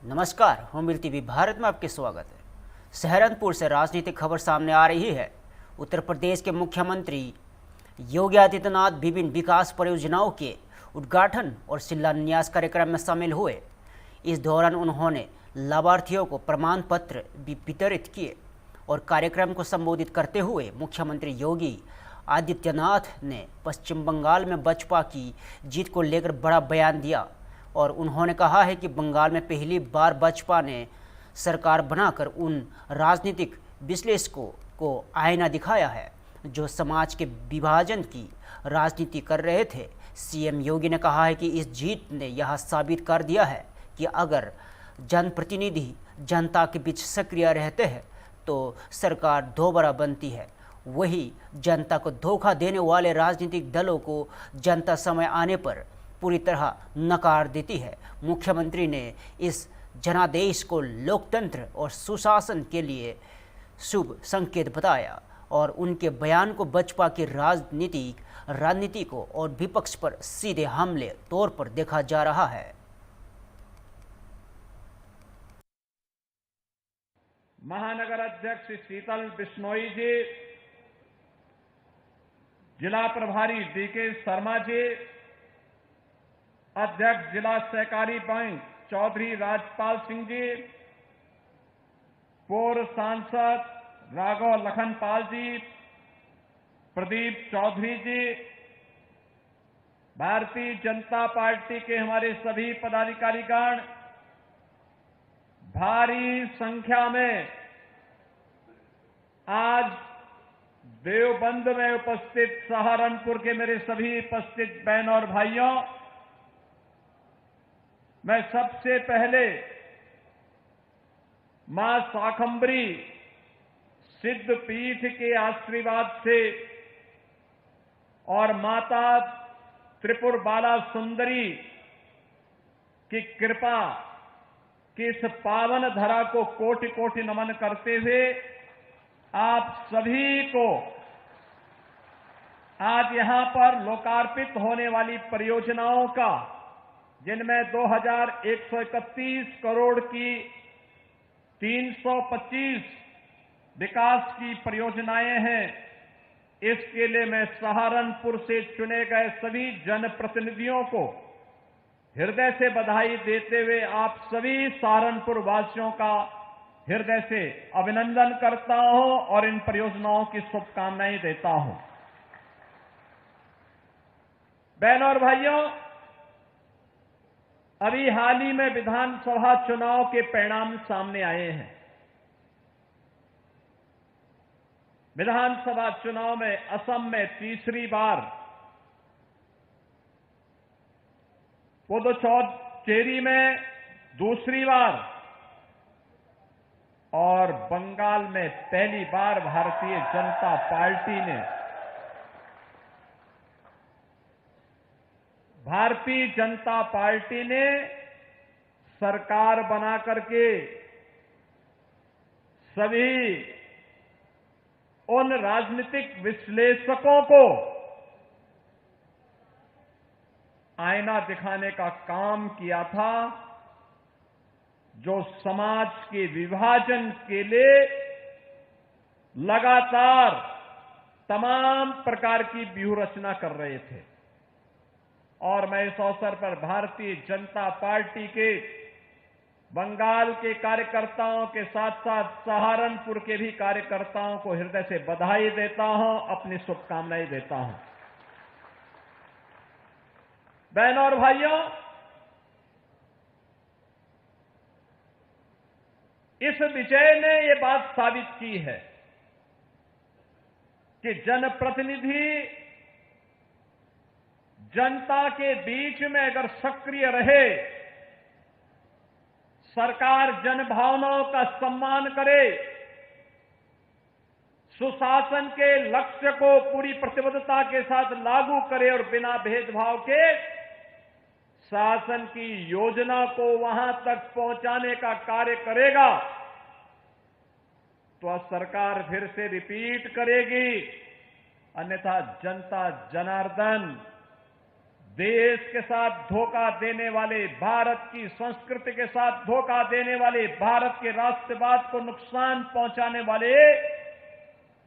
नमस्कार, होमिर टीवी भारत में आपके स्वागत है। सहारनपुर से राजनीतिक खबर सामने आ रही है। उत्तर प्रदेश के मुख्यमंत्री योगी आदित्यनाथ विभिन्न विकास परियोजनाओं के उद्घाटन और शिलान्यास कार्यक्रम में शामिल हुए। इस दौरान उन्होंने लाभार्थियों को प्रमाण पत्र भी वितरित किए और कार्यक्रम को संबोधित करते हुए मुख्यमंत्री योगी आदित्यनाथ ने पश्चिम बंगाल में बसपा की जीत को लेकर बड़ा बयान दिया और उन्होंने कहा है कि बंगाल में पहली बार बसपा ने सरकार बनाकर उन राजनीतिक विश्लेषकों को आईना दिखाया है जो समाज के विभाजन की राजनीति कर रहे थे। सीएम योगी ने कहा है कि इस जीत ने यह साबित कर दिया है कि अगर जनप्रतिनिधि जनता के बीच सक्रिय रहते हैं तो सरकार दोबारा बनती है। वही जनता को धोखा देने वाले राजनीतिक दलों को जनता समय आने पर पूरी तरह नकार देती है। मुख्यमंत्री ने इस जनादेश को लोकतंत्र और सुशासन के लिए शुभ संकेत बताया और उनके बयान को बसपा की रणनीति को और विपक्ष पर सीधे हमले तौर पर देखा जा रहा है। महानगर अध्यक्ष शीतल बिश्नोई जी, जिला प्रभारी डीके शर्मा जी, अध्यक्ष जिला सहकारी बैंक चौधरी राजपाल सिंह जी, पूर्व सांसद राघव लखनपाल जी, प्रदीप चौधरी जी, भारतीय जनता पार्टी के हमारे सभी पदाधिकारीगण, भारी संख्या में आज देवबंद में उपस्थित सहारनपुर के मेरे सभी उपस्थित बहनों और भाइयों, मैं सबसे पहले मां शाकंभरी सिद्ध पीठ के आशीर्वाद से और माता त्रिपुर बाला सुंदरी की कृपा की इस पावन धरा को कोटि कोटि नमन करते हुए आप सभी को आज यहां पर लोकार्पित होने वाली परियोजनाओं का, जिनमें 2131 करोड़ की 325 विकास की परियोजनाएं हैं, इसके लिए मैं सहारनपुर से चुने गए सभी जनप्रतिनिधियों को हृदय से बधाई देते हुए आप सभी सहारनपुर वासियों का हृदय से अभिनंदन करता हूं और इन परियोजनाओं की शुभकामनाएं देता हूं। बहनों और भाइयों, अभी हाल ही में विधानसभा चुनाव के परिणाम सामने आए हैं। विधानसभा चुनाव में असम में तीसरी बार, पुदुचेरी में दूसरी बार और बंगाल में पहली बार भारतीय जनता पार्टी ने सरकार बना करके सभी उन राजनीतिक विश्लेषकों को आईना दिखाने का काम किया था जो समाज के विभाजन के लिए लगातार तमाम प्रकार की व्यूह रचना कर रहे थे। और मैं इस अवसर पर भारतीय जनता पार्टी के बंगाल के कार्यकर्ताओं के साथ साथ सहारनपुर के भी कार्यकर्ताओं को हृदय से बधाई देता हूं, अपनी शुभकामनाएं देता हूं। बहनों और भाइयों, इस विजय ने ये बात साबित की है कि जनप्रतिनिधि जनता के बीच में अगर सक्रिय रहे, सरकार जनभावनाओं का सम्मान करे, सुशासन के लक्ष्य को पूरी प्रतिबद्धता के साथ लागू करे और बिना भेदभाव के शासन की योजना को वहां तक पहुंचाने का कार्य करेगा, तो सरकार फिर से रिपीट करेगी। अन्यथा जनता जनार्दन देश के साथ धोखा देने वाले, भारत की संस्कृति के साथ धोखा देने वाले, भारत के राष्ट्रवाद को नुकसान पहुंचाने वाले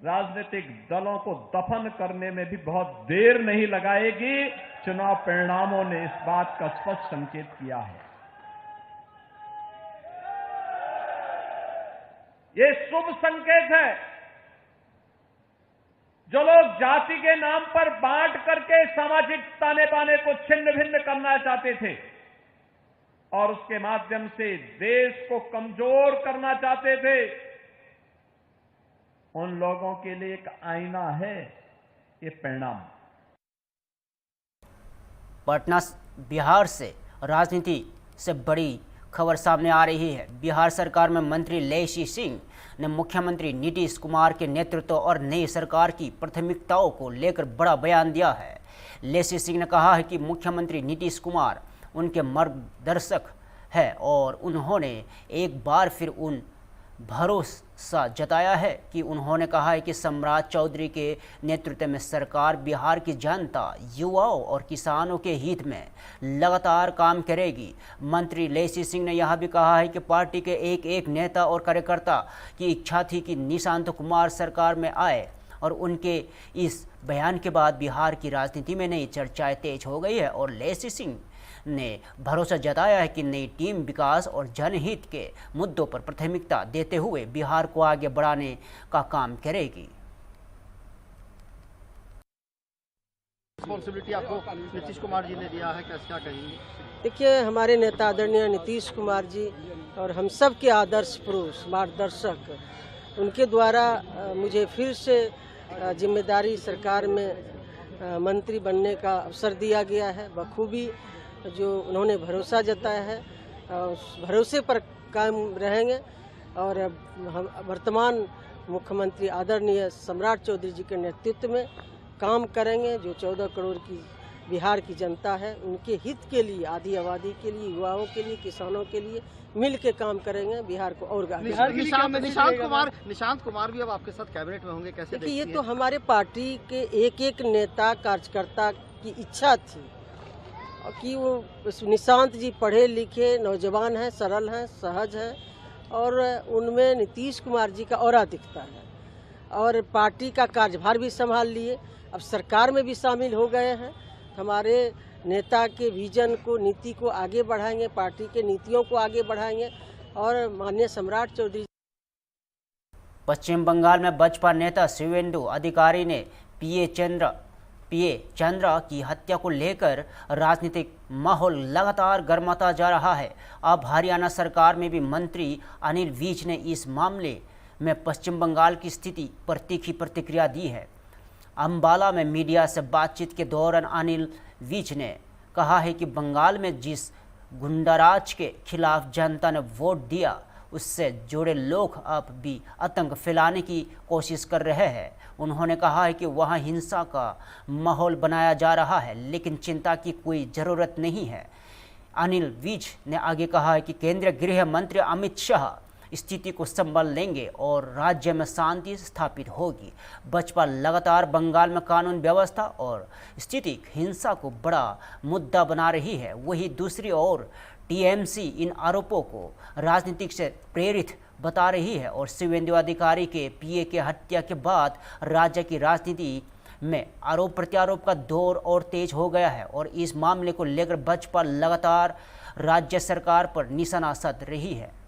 राजनीतिक दलों को दफन करने में भी बहुत देर नहीं लगाएगी। चुनाव परिणामों ने इस बात का स्पष्ट संकेत किया है। ये शुभ संकेत है। जो लोग जाति के नाम पर बांट करके सामाजिक ताने बाने को छिन्न भिन्न करना चाहते थे और उसके माध्यम से देश को कमजोर करना चाहते थे, उन लोगों के लिए एक आईना है ये परिणाम। पटना बिहार से राजनीति से बड़ी खबर सामने आ रही है। बिहार सरकार में मंत्री लेसी सिंह ने मुख्यमंत्री नीतीश कुमार के नेतृत्व और नई सरकार की प्राथमिकताओं को लेकर बड़ा बयान दिया है। लेसी सिंह ने कहा है कि मुख्यमंत्री नीतीश कुमार उनके मार्गदर्शक है और उन्होंने एक बार फिर उन भरोसा जताया है कि उन्होंने कहा है कि सम्राट चौधरी के नेतृत्व में सरकार बिहार की जनता, युवाओं और किसानों के हित में लगातार काम करेगी। मंत्री लेसी सिंह ने यह भी कहा है कि पार्टी के एक एक नेता और कार्यकर्ता की इच्छा थी कि निशांत कुमार सरकार में आए और उनके इस बयान के बाद बिहार की राजनीति में नई चर्चाएं तेज हो गई है और लेसी सिंह ने भरोसा जताया है कि नई टीम विकास और जनहित के मुद्दों पर प्राथमिकता देते हुए बिहार को आगे बढ़ाने का काम करेगी। रिस्पॉन्सिबिलिटी आपको नीतीश कुमार जी ने दिया है, क्या कहेंगे? देखिए, हमारे नेता आदरणीय नीतीश कुमार जी और हम सब के आदर्श पुरुष, मार्गदर्शक, उनके द्वारा मुझे फिर से जिम्मेदारी सरकार में मंत्री बनने का अवसर दिया गया है। बखूबी जो उन्होंने भरोसा जताया है, उस भरोसे पर कायम रहेंगे और हम वर्तमान मुख्यमंत्री आदरणीय सम्राट चौधरी जी के नेतृत्व में काम करेंगे। जो 14 करोड़ की बिहार की जनता है, उनके हित के लिए, आधी आबादी के लिए, युवाओं के लिए, किसानों के लिए मिल के काम करेंगे बिहार को और निशांत कुमार भी अब आपके साथ कैबिनेट में होंगे, कैसे देखिए? ये तो हमारे पार्टी के एक एक नेता कार्यकर्ता की इच्छा थी कि वो निशांत जी पढ़े लिखे नौजवान हैं, सरल हैं, सहज हैं और उनमें नीतीश कुमार जी का ऑरा दिखता है और पार्टी का कार्यभार भी संभाल लिए, अब सरकार में भी शामिल हो गए हैं। हमारे नेता के विजन को, नीति को आगे बढ़ाएंगे, पार्टी के नीतियों को आगे बढ़ाएंगे और माननीय सम्राट चौधरी। पश्चिम बंगाल में बसपा नेता शिवेंदु अधिकारी ने पीए चंद्रा की हत्या को लेकर राजनीतिक माहौल लगातार गर्माता जा रहा है। अब हरियाणा सरकार में भी मंत्री अनिल विज ने इस मामले में पश्चिम बंगाल की स्थिति पर तीखी प्रतिक्रिया दी है। अंबाला में मीडिया से बातचीत के दौरान अनिल विज ने कहा है कि बंगाल में जिस गुंडाराज के खिलाफ जनता ने वोट दिया, उससे जुड़े लोग अब भी आतंक फैलाने की कोशिश कर रहे हैं। उन्होंने कहा है कि वहां हिंसा का माहौल बनाया जा रहा है, लेकिन चिंता की कोई ज़रूरत नहीं है। अनिल विज ने आगे कहा है कि केंद्रीय गृह मंत्री अमित शाह स्थिति को संभाल लेंगे और राज्य में शांति स्थापित होगी। बसपा लगातार बंगाल में कानून व्यवस्था और स्थिति हिंसा को बड़ा मुद्दा बना रही है। वहीं दूसरी ओर टीएमसी इन आरोपों को राजनीतिक से प्रेरित बता रही है और शिवेंदु अधिकारी के पीए के हत्या के बाद राज्य की राजनीति में आरोप प्रत्यारोप का दौर और तेज हो गया है और इस मामले को लेकर बसपा लगातार राज्य सरकार पर निशाना साध रही है।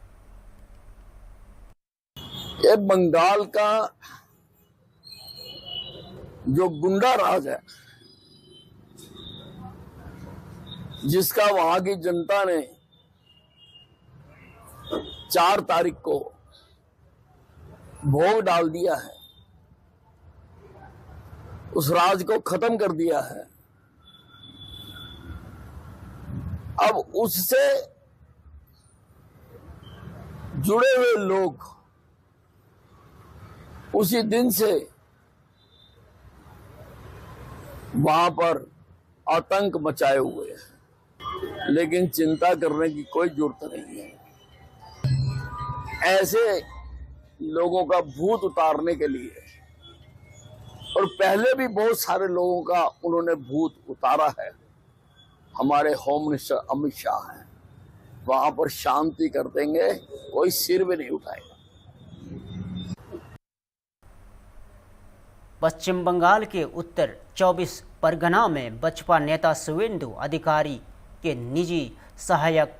ये बंगाल का जो गुंडा राज है, जिसका वहां की जनता ने 4 तारीख को भोग डाल दिया है, उस राज को खत्म कर दिया है। अब उससे जुड़े हुए लोग उसी दिन से वहां पर आतंक मचाए हुए हैं, लेकिन चिंता करने की कोई जरूरत नहीं है। ऐसे लोगों का भूत उतारने के लिए, और पहले भी बहुत सारे लोगों का उन्होंने भूत उतारा है, हमारे होम मिनिस्टर अमित शाह हैं, वहां पर शांति कर देंगे, कोई सिर भी नहीं उठाएगा। पश्चिम बंगाल के उत्तर 24 परगना में बसपा नेता शुवेंदु अधिकारी के निजी सहायक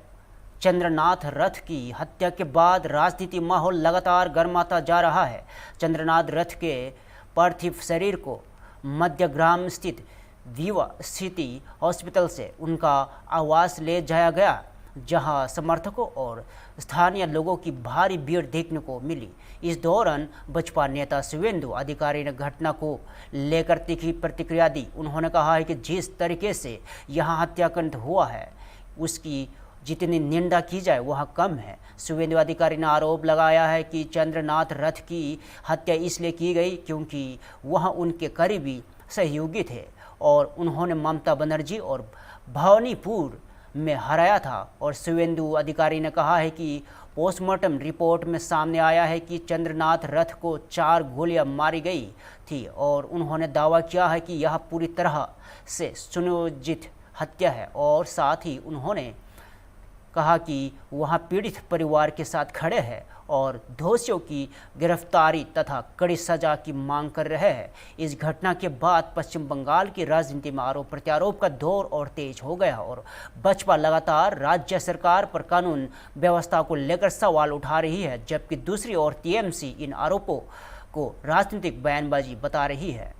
चंद्रनाथ रथ की हत्या के बाद राजनीतिक माहौल लगातार गर्माता जा रहा है। चंद्रनाथ रथ के पार्थिव शरीर को मध्यग्राम स्थित विवा स्थिति हॉस्पिटल से उनका आवास ले जाया गया, जहां समर्थकों और स्थानीय लोगों की भारी भीड़ देखने को मिली। इस दौरान बसपा नेता शुवेंदु अधिकारी ने घटना को लेकर तीखी प्रतिक्रिया दी। उन्होंने कहा है कि जिस तरीके से यहां हत्याकांड हुआ है उसकी जितनी निंदा की जाए वह कम है। शुवेंदु अधिकारी ने आरोप लगाया है कि चंद्रनाथ रथ की हत्या इसलिए की गई क्योंकि वह उनके करीबी सहयोगी थे और उन्होंने ममता बनर्जी और भवानीपुर में हराया था। और शुवेंदु अधिकारी ने कहा है कि पोस्टमार्टम रिपोर्ट में सामने आया है कि चंद्रनाथ रथ को 4 गोलियां मारी गई थी और उन्होंने दावा किया है कि यह पूरी तरह से सुनियोजित हत्या है। और साथ ही उन्होंने कहा कि वह पीड़ित परिवार के साथ खड़े हैं और दोषियों की गिरफ्तारी तथा कड़ी सजा की मांग कर रहे हैं। इस घटना के बाद पश्चिम बंगाल की राजनीति में आरोप प्रत्यारोप का दौर और तेज हो गया और बसपा लगातार राज्य सरकार पर कानून व्यवस्था को लेकर सवाल उठा रही है, जबकि दूसरी ओर टीएमसी इन आरोपों को राजनीतिक बयानबाजी बता रही है।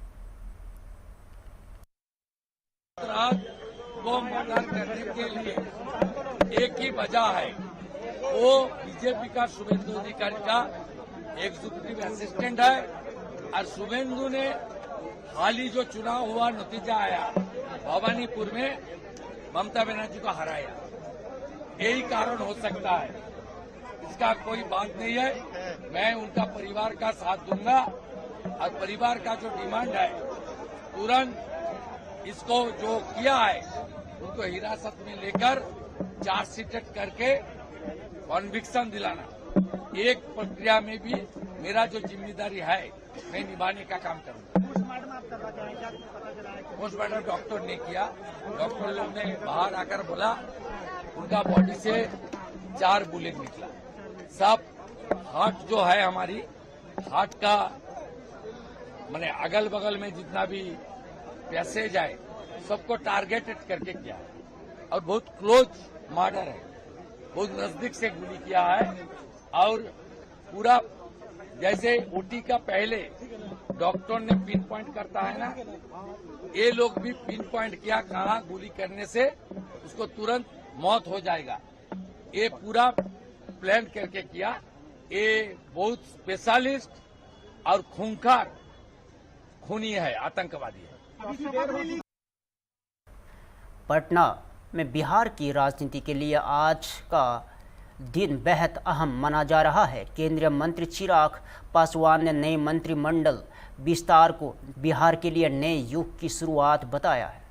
वो मतदान करने के लिए एक ही वजह है, वो बीजेपी का शुवेंदु अधिकारी का एग्जीक्यूटिव असिस्टेंट है और शुवेंदु ने हाल ही जो चुनाव हुआ नतीजा आया भवानीपुर में ममता बनर्जी को हराया, यही कारण हो सकता है। इसका कोई बात नहीं है। मैं उनका परिवार का साथ दूंगा और परिवार का जो डिमांड है तुरंत इसको जो किया है उनको हिरासत में लेकर चार्जशीट करके कॉन्विक्शन दिलाना, एक प्रक्रिया में भी मेरा जो जिम्मेदारी है मैं निभाने का काम करूंगा। पोस्टमार्टम डॉक्टर ने किया, डॉक्टर लोग ने बाहर आकर बोला उनका बॉडी से 4 बुलेट निकला। सब हार्ट जो है हमारी हार्ट का माने अगल बगल में जितना भी पैसेज है सबको टारगेटेड करके किया है और बहुत क्लोज मर्डर है, बहुत नजदीक से गोली किया है। और पूरा जैसे ओटी का पहले डॉक्टर ने पिन पॉइंट करता है ना, ये लोग भी पिन पॉइंट किया कहाँ गोली करने से उसको तुरंत मौत हो जाएगा, ये पूरा प्लान करके किया। ये बहुत स्पेशलिस्ट और खूंखार खूनी है, आतंकवादी है। पटना में बिहार की राजनीति के लिए आज का दिन बेहद अहम माना जा रहा है। केंद्रीय मंत्री चिराग पासवान ने नए मंत्रिमंडल विस्तार को बिहार के लिए नए युग की शुरुआत बताया है।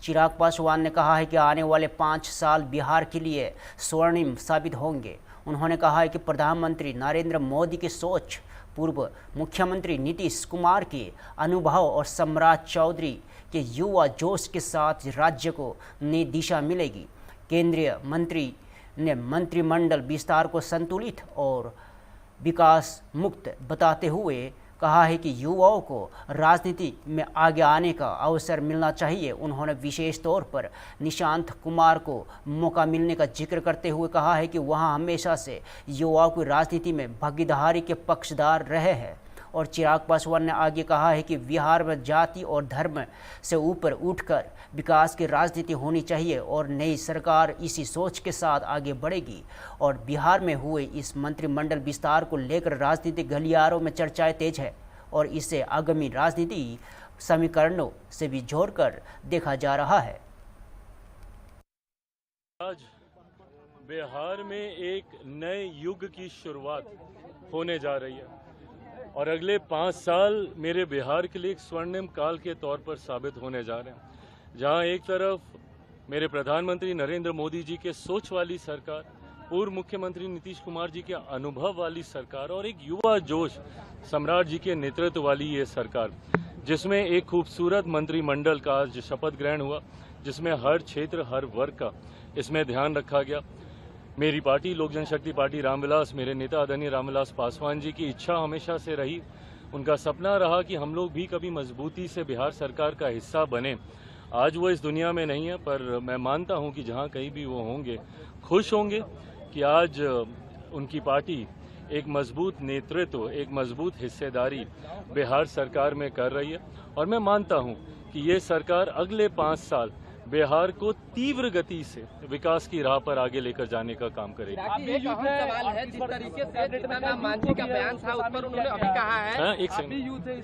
चिराग पासवान ने कहा है कि आने वाले 5 साल बिहार के लिए स्वर्णिम साबित होंगे। उन्होंने कहा है कि प्रधानमंत्री नरेंद्र मोदी की सोच, पूर्व मुख्यमंत्री नीतीश कुमार के अनुभव और सम्राट चौधरी के युवा जोश के साथ राज्य को नई दिशा मिलेगी। केंद्रीय मंत्री ने मंत्रिमंडल विस्तार को संतुलित और विकास मुक्त बताते हुए कहा है कि युवाओं को राजनीति में आगे आने का अवसर मिलना चाहिए। उन्होंने विशेष तौर पर निशांत कुमार को मौका मिलने का जिक्र करते हुए कहा है कि वहां हमेशा से युवाओं की राजनीति में भागीदारी के पक्षधार रहे हैं। और चिराग पासवान ने आगे कहा है कि बिहार में जाति और धर्म से ऊपर उठकर विकास की राजनीति होनी चाहिए और नई सरकार इसी सोच के साथ आगे बढ़ेगी। और बिहार में हुए इस मंत्रिमंडल विस्तार को लेकर राजनीतिक गलियारों में चर्चाएं तेज है और इसे आगामी राजनीति समीकरणों से भी जोड़कर देखा जा रहा है। आज बिहार में एक नए युग की शुरुआत होने जा रही है और अगले 5 साल मेरे बिहार के लिए एक स्वर्णिम काल के तौर पर साबित होने जा रहे हैं, जहां एक तरफ मेरे प्रधानमंत्री नरेंद्र मोदी जी के सोच वाली सरकार, पूर्व मुख्यमंत्री नीतीश कुमार जी के अनुभव वाली सरकार और एक युवा जोश सम्राट जी के नेतृत्व वाली ये सरकार, जिसमें एक खूबसूरत मंत्रिमंडल का आज शपथ ग्रहण हुआ। जिसमें हर क्षेत्र हर वर्ग का इसमें ध्यान रखा गया। मेरी पार्टी लोक जनशक्ति पार्टी रामविलास, मेरे नेता आदरणीय रामविलास पासवान जी की इच्छा हमेशा से रही, उनका सपना रहा कि हम लोग भी कभी मजबूती से बिहार सरकार का हिस्सा बने। आज वो इस दुनिया में नहीं है, पर मैं मानता हूं कि जहां कहीं भी वो होंगे खुश होंगे कि आज उनकी पार्टी एक मजबूत नेतृत्व, एक मजबूत हिस्सेदारी बिहार सरकार में कर रही है। और मैं मानता हूं कि ये सरकार अगले 5 साल बिहार को तीव्र गति से विकास की राह पर आगे लेकर जाने का काम करेगी। एक अहम सवाल है, जिस तरीके से जितना नाम मांझी का बयान था उस पर उन्होंने अभी कहा है एक सेकंड,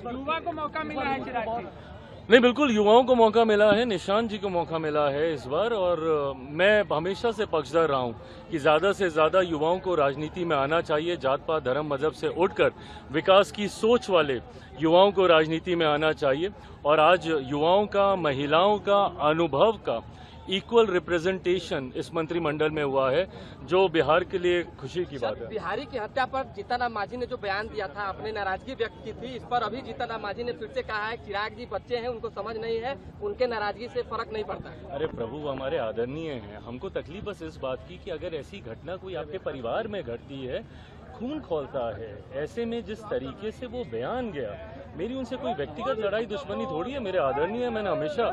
युवा को मौका मिला है चिराग जी। नहीं, बिल्कुल युवाओं को मौका मिला है, निशांत जी को मौका मिला है इस बार। और मैं हमेशा से पक्षधर रहा हूं कि ज्यादा से ज्यादा युवाओं को राजनीति में आना चाहिए। जात पात धर्म मजहब से उठकर विकास की सोच वाले युवाओं को राजनीति में आना चाहिए। और आज युवाओं का, महिलाओं का, अनुभव का इक्वल रिप्रेजेंटेशन इस मंत्रिमंडल में हुआ है, जो बिहार के लिए खुशी की बात है। बिहारी की हत्या पर जीतन मांझी ने जो बयान दिया था, अपने नाराजगी व्यक्त की थी, इस पर अभी जीतन मांझी ने फिर से कहा है चिराग जी बच्चे हैं, उनको समझ नहीं है, उनके नाराजगी से फर्क नहीं पड़ता। अरे प्रभु, हमारे आदरणीय हैं, हमको तकलीफ बस इस बात की कि अगर ऐसी घटना कोई आपके परिवार में घटती है, खून खौलता है, ऐसे में जिस तरीके से वो बयान गया, मेरी उनसे कोई व्यक्तिगत लड़ाई दुश्मनी थोड़ी है, मेरे आदरणीय, मैंने हमेशा।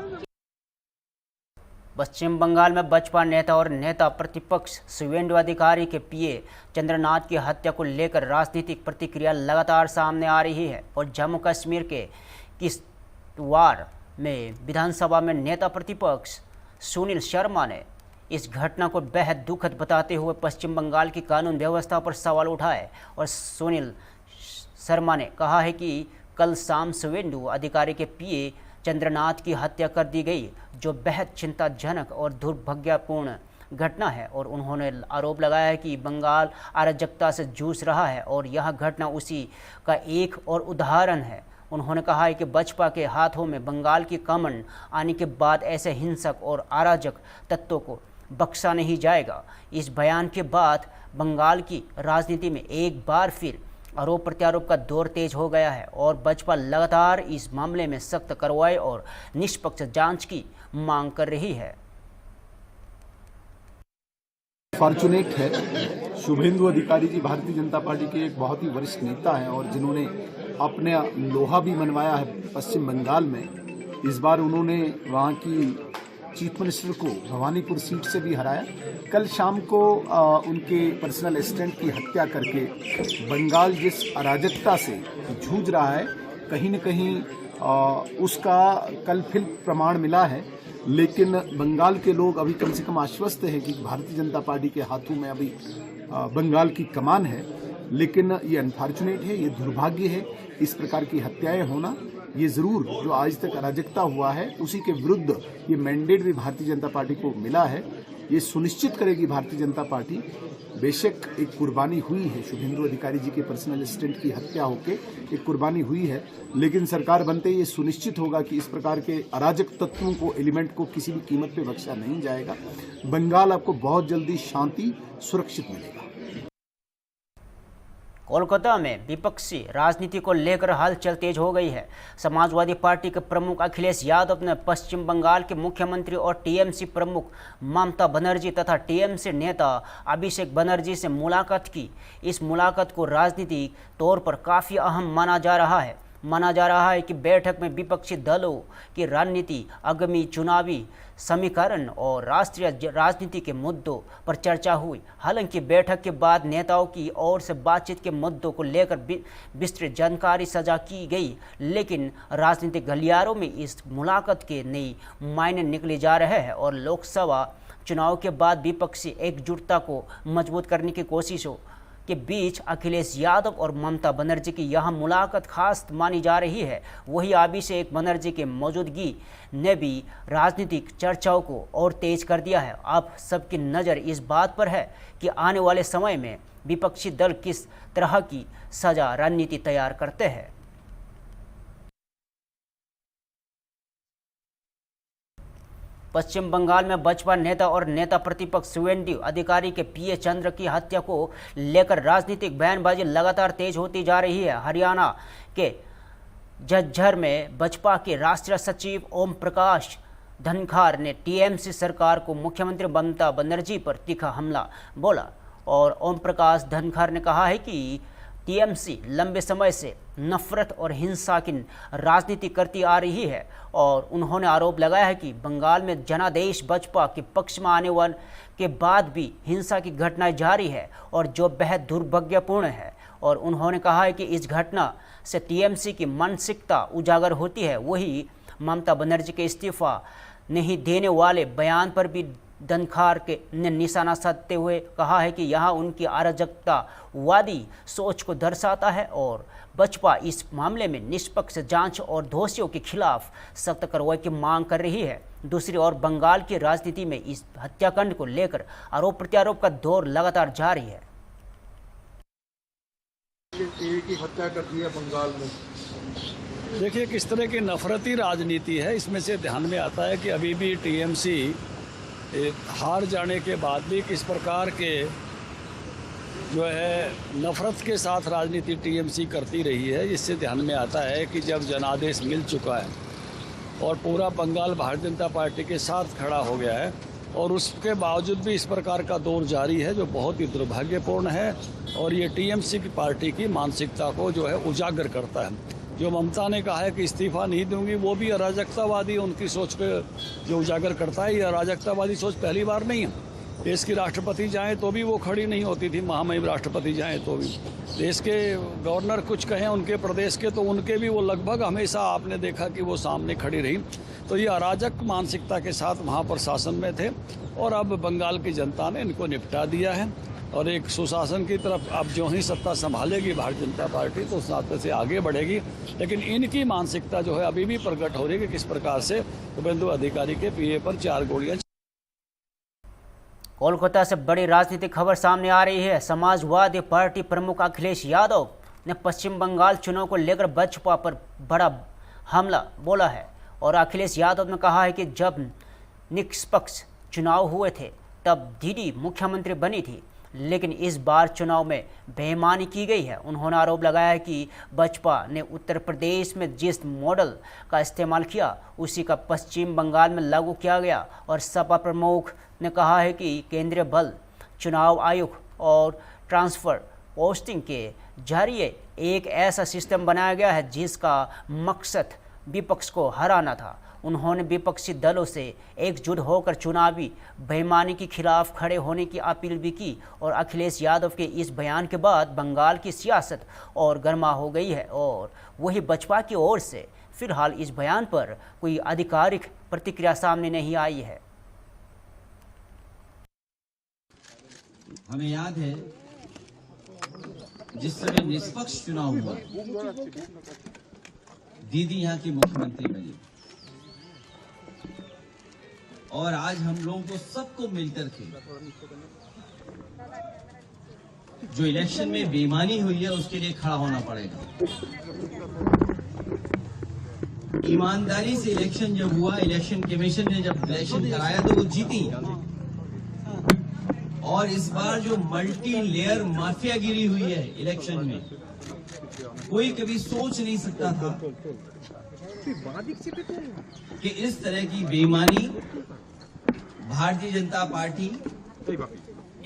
पश्चिम बंगाल में बसपा नेता और नेता प्रतिपक्ष शुवेंदु अधिकारी के पीए चंद्रनाथ की हत्या को लेकर राजनीतिक प्रतिक्रिया लगातार सामने आ रही है। और जम्मू कश्मीर के किश्तवाड़ में विधानसभा में नेता प्रतिपक्ष सुनील शर्मा ने इस घटना को बेहद दुखद बताते हुए पश्चिम बंगाल की कानून व्यवस्था पर सवाल उठाए। और सुनील शर्मा ने कहा है कि कल शाम शुवेंदु अधिकारी के पीए चंद्रनाथ की हत्या कर दी गई, जो बेहद चिंताजनक और दुर्भाग्यपूर्ण घटना है। और उन्होंने आरोप लगाया है कि बंगाल अराजकता से जूझ रहा है और यह घटना उसी का एक और उदाहरण है। उन्होंने कहा है कि बसपा के हाथों में बंगाल की कमान आने के बाद ऐसे हिंसक और अराजक तत्वों को बख्शा नहीं जाएगा। इस बयान के बाद बंगाल की राजनीति में एक बार फिर आरोप प्रत्यारोप का दौर तेज हो गया है और बसपा लगातार इस मामले में सख्त कार्रवाई और निष्पक्ष जांच की मांग कर रही है। फॉर्चुनेट है, शुभेंदु अधिकारी जी भारतीय जनता पार्टी के एक बहुत ही वरिष्ठ नेता हैं और जिन्होंने अपने लोहा भी मनवाया है पश्चिम बंगाल में। इस बार उन्होंने वहां की चीफ मिनिस्टर को भवानीपुर सीट से भी हराया। कल शाम को उनके पर्सनल असिस्टेंट की हत्या करके बंगाल जिस अराजकता से जूझ रहा है, कहीं न कहीं उसका कल फिर प्रमाण मिला है। लेकिन बंगाल के लोग अभी कम से कम आश्वस्त हैं कि भारतीय जनता पार्टी के हाथों में अभी बंगाल की कमान है। लेकिन ये अनफॉर्चुनेट है, ये दुर्भाग्य है, इस प्रकार की हत्याएं होना। ये जरूर जो आज तक अराजकता हुआ है उसी के विरुद्ध ये मैंडेट भी भारतीय जनता पार्टी को मिला है। ये सुनिश्चित करेगी भारतीय जनता पार्टी। बेशक एक कुर्बानी हुई है, शुभेंदु अधिकारी जी के पर्सनल असिस्टेंट की हत्या होके एक कुर्बानी हुई है, लेकिन सरकार बनते ही ये सुनिश्चित होगा कि इस प्रकार के अराजक तत्वों को, एलिमेंट को किसी भी कीमत पे बख्शा नहीं जाएगा। बंगाल आपको बहुत जल्दी शांति सुरक्षित मिलेगा। कोलकाता में विपक्षी राजनीति को लेकर हलचल तेज हो गई है। समाजवादी पार्टी के प्रमुख अखिलेश यादव ने पश्चिम बंगाल के मुख्यमंत्री और टीएमसी प्रमुख ममता बनर्जी तथा टीएमसी नेता अभिषेक बनर्जी से मुलाकात की। इस मुलाकात को राजनीतिक तौर पर काफ़ी अहम माना जा रहा है कि बैठक में विपक्षी दलों की रणनीति, आगामी चुनावी समीकरण और राष्ट्रीय राजनीति के मुद्दों पर चर्चा हुई। हालांकि बैठक के बाद नेताओं की ओर से बातचीत के मुद्दों को लेकर विस्तृत जानकारी साझा की गई, लेकिन राजनीतिक गलियारों में इस मुलाकात के नए मायने निकले जा रहे हैं और लोकसभा चुनाव के बाद विपक्षी एकजुटता को मजबूत करने की कोशिशों के बीच अखिलेश यादव और ममता बनर्जी की यह मुलाकात खास मानी जा रही है। वही अभिषेक बनर्जी के मौजूदगी ने भी राजनीतिक चर्चाओं को और तेज कर दिया है। अब सबकी नज़र इस बात पर है कि आने वाले समय में विपक्षी दल किस तरह की सजा रणनीति तैयार करते हैं। पश्चिम बंगाल में बसपा नेता और नेता प्रतिपक्ष शुवेंदु अधिकारी के पीए चंद्र की हत्या को लेकर राजनीतिक बयानबाजी लगातार तेज होती जा रही है। हरियाणा के झज्जर में बसपा के राष्ट्रीय सचिव ओम प्रकाश धनखार ने टीएमसी सरकार को मुख्यमंत्री ममता बनर्जी पर तीखा हमला बोला और ओम प्रकाश धनखार ने कहा है कि टीएमसी लंबे समय से नफरत और हिंसा की राजनीति करती आ रही है और उन्होंने आरोप लगाया है कि बंगाल में जनादेश बसपा के पक्ष में आने वाले के बाद भी हिंसा की घटनाएं जारी है और जो बेहद दुर्भाग्यपूर्ण है। और उन्होंने कहा है कि इस घटना से टीएमसी की मानसिकता उजागर होती है। वही ममता बनर्जी के इस्तीफा नहीं देने वाले बयान पर भी धनखार के ने निशाना साधते हुए कहा है कि यह उनकी अराजकतावादी सोच को दर्शाता है और बसपा इस मामले में निष्पक्ष जांच और दोषियों के खिलाफ सख्त कार्रवाई की मांग कर रही है। दूसरी ओर बंगाल की राजनीति में इस हत्याकांड को लेकर आरोप प्रत्यारोप का दौर लगातार जारी है। एक ही हत्या कर दिया बंगाल में। देखिए किस तरह की नफरती राजनीति है। इसमें से ध्यान में आता है कि अभी भी टीएमसी हार जाने के बाद भी किस प्रकार के जो है नफरत के साथ राजनीति टीएमसी करती रही है। इससे ध्यान में आता है कि जब जनादेश मिल चुका है और पूरा बंगाल भारतीय जनता पार्टी के साथ खड़ा हो गया है और उसके बावजूद भी इस प्रकार का दौर जारी है जो बहुत ही दुर्भाग्यपूर्ण है और ये टीएमसी की पार्टी की मानसिकता को जो है उजागर करता है। जो ममता ने कहा है कि इस्तीफा नहीं दूंगी, वो भी अराजकतावादी उनकी सोच को जो उजागर करता है। ये अराजकतावादी सोच पहली बार नहीं है। देश की राष्ट्रपति जाएं तो भी वो खड़ी नहीं होती थी, महामहिम राष्ट्रपति जाएं तो भी। देश के गवर्नर कुछ कहें उनके प्रदेश के तो उनके भी वो लगभग हमेशा आपने देखा कि वो सामने खड़ी रही। तो ये अराजक मानसिकता के साथ वहाँ पर शासन में थे और अब बंगाल की जनता ने इनको निपटा दिया है और एक सुशासन की तरफ अब जो ही सत्ता संभालेगी भारतीय जनता पार्टी तो उस रास्ते से आगे बढ़ेगी। लेकिन इनकी मानसिकता जो है अभी भी प्रकट हो रही है कि किस प्रकार से शुभेंदु अधिकारी के पीए पर 4 गोलियां। कोलकाता से बड़ी राजनीतिक खबर सामने आ रही है। समाजवादी पार्टी प्रमुख अखिलेश यादव ने पश्चिम बंगाल चुनाव को लेकर बसपा पर बड़ा हमला बोला है और अखिलेश यादव ने कहा है कि जब निष्पक्ष चुनाव हुए थे तब दीदी मुख्यमंत्री बनी थी, लेकिन इस बार चुनाव में बेईमानी की गई है। उन्होंने आरोप लगाया है कि बसपा ने उत्तर प्रदेश में जिस मॉडल का इस्तेमाल किया उसी का पश्चिम बंगाल में लागू किया गया और सपा प्रमुख ने कहा है कि केंद्रीय बल, चुनाव आयोग और ट्रांसफर पोस्टिंग के जरिए एक ऐसा सिस्टम बनाया गया है जिसका मकसद विपक्ष को हराना था। उन्होंने विपक्षी दलों से एकजुट होकर चुनावी बेईमानी के खिलाफ खड़े होने की अपील भी की और अखिलेश यादव के इस बयान के बाद बंगाल की सियासत और गर्मा हो गई है और वही बसपा की ओर से फिलहाल इस बयान पर कोई आधिकारिक प्रतिक्रिया सामने नहीं आई है। हमें याद है जिस समय निष्पक्ष चुनाव हुआ दीदी यहाँ की मुख्यमंत्री बनी और आज हम लोगों को सबको मिलकर के जो इलेक्शन में बेईमानी हुई है उसके लिए खड़ा होना पड़ेगा। ईमानदारी से इलेक्शन जब हुआ, इलेक्शन कमीशन ने जब इलेक्शन कराया तो वो जीती और इस बार जो मल्टी लेयर माफियागिरी हुई है इलेक्शन में कोई कभी सोच नहीं सकता था कि इस तरह की बेईमानी Bharatiya Janata party,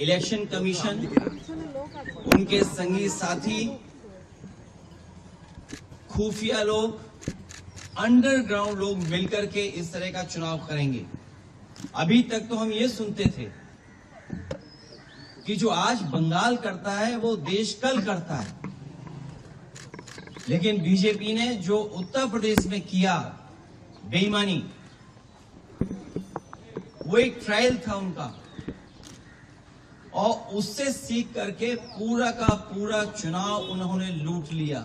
election commission, उनके संगी साथी, खुफिया लोग, अंडरग्राउंड लोग मिलकर के इस तरह का चुनाव करेंगे। अभी तक तो हम ये सुनते थे कि जो आज बंगाल करता है वो देश कल करता है, लेकिन बीजेपी ने जो उत्तर प्रदेश में किया बेईमानी वो एक ट्रायल था उनका और उससे सीख करके पूरा का पूरा चुनाव उन्होंने लूट लिया।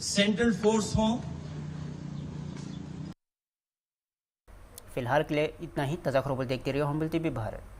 सेंट्रल फोर्स हो। फिलहाल के लिए इतना ही। ताज़ा खबरों देखते रहिए हम्बल टीवी भारत।